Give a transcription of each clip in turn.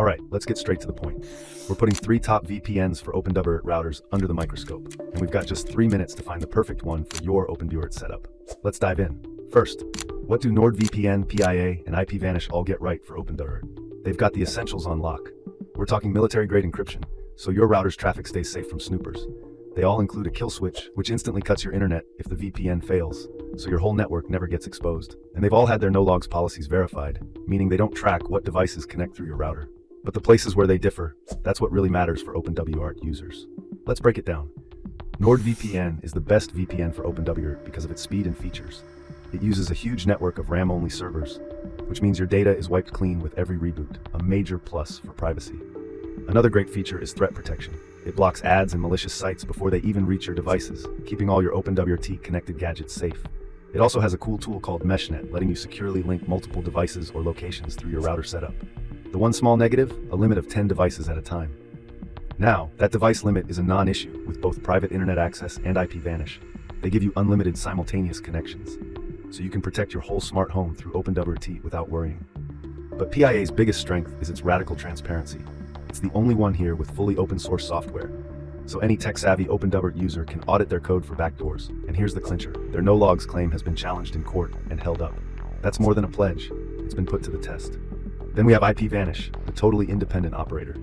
Alright, let's get straight to the point. We're putting 3 top VPNs for OpenWrt routers under the microscope, and we've got just 3 minutes to find the perfect one for your OpenWrt setup. Let's dive in. First, what do NordVPN, PIA, and IPVanish all get right for OpenWrt? They've got the essentials on lock. We're talking military-grade encryption, so your router's traffic stays safe from snoopers. They all include a kill switch, which instantly cuts your internet if the VPN fails, so your whole network never gets exposed. And they've all had their no-logs policies verified, meaning they don't track what devices connect through your router. But the places where they differ, that's what really matters for OpenWrt users. Let's break it down. NordVPN is the best VPN for OpenWrt because of its speed and features. It uses a huge network of RAM-only servers, which means your data is wiped clean with every reboot, a major plus for privacy. Another great feature is threat protection. It blocks ads and malicious sites before they even reach your devices, keeping all your OpenWrt connected gadgets safe. It also has a cool tool called Meshnet, letting you securely link multiple devices or locations through your router setup. The one small negative, a limit of 10 devices at a time. Now, that device limit is a non-issue with both private internet access and IPVanish. They give you unlimited simultaneous connections, so you can protect your whole smart home through OpenWrt without worrying. But PIA's biggest strength is its radical transparency. It's the only one here with fully open source software, so any tech-savvy OpenWrt user can audit their code for backdoors. And here's the clincher: their no-logs claim has been challenged in court and held up. That's more than a pledge, it's been put to the test. Then we have IPVanish, the totally independent operator.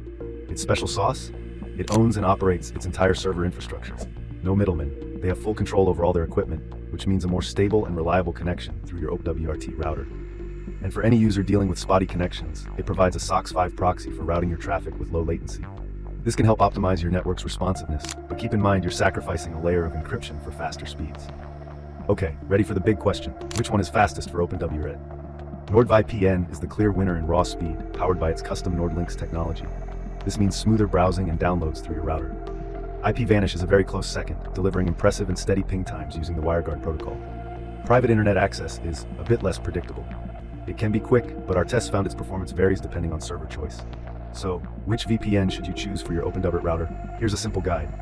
Its special sauce? It owns and operates its entire server infrastructure. No middlemen, they have full control over all their equipment, which means a more stable and reliable connection through your OpenWrt router. And for any user dealing with spotty connections, it provides a SOC 5 proxy for routing your traffic with low latency. This can help optimize your network's responsiveness, but keep in mind you're sacrificing a layer of encryption for faster speeds. Okay, ready for the big question: which one is fastest for OpenWrt? NordVPN is the clear winner in raw speed, powered by its custom NordLynx technology. This means smoother browsing and downloads through your router. IPVanish is a very close second, delivering impressive and steady ping times using the WireGuard protocol. Private internet access is a bit less predictable. It can be quick, but our tests found its performance varies depending on server choice. So, which VPN should you choose for your OpenWrt router? Here's a simple guide.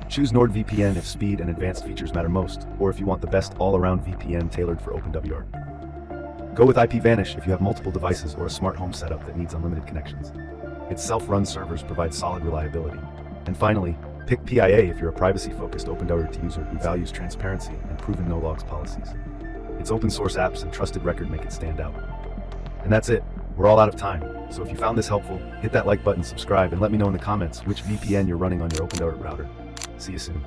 Choose NordVPN if speed and advanced features matter most, or if you want the best all-around VPN tailored for OpenWrt. Go with IPVanish if you have multiple devices or a smart home setup that needs unlimited connections. Its self-run servers provide solid reliability. And finally, pick PIA if you're a privacy-focused OpenWrt user who values transparency and proven no-logs policies. Its open-source apps and trusted record make it stand out. And that's it. We're all out of time. So if you found this helpful, hit that like button, subscribe, and let me know in the comments which VPN you're running on your OpenWrt router. See you soon.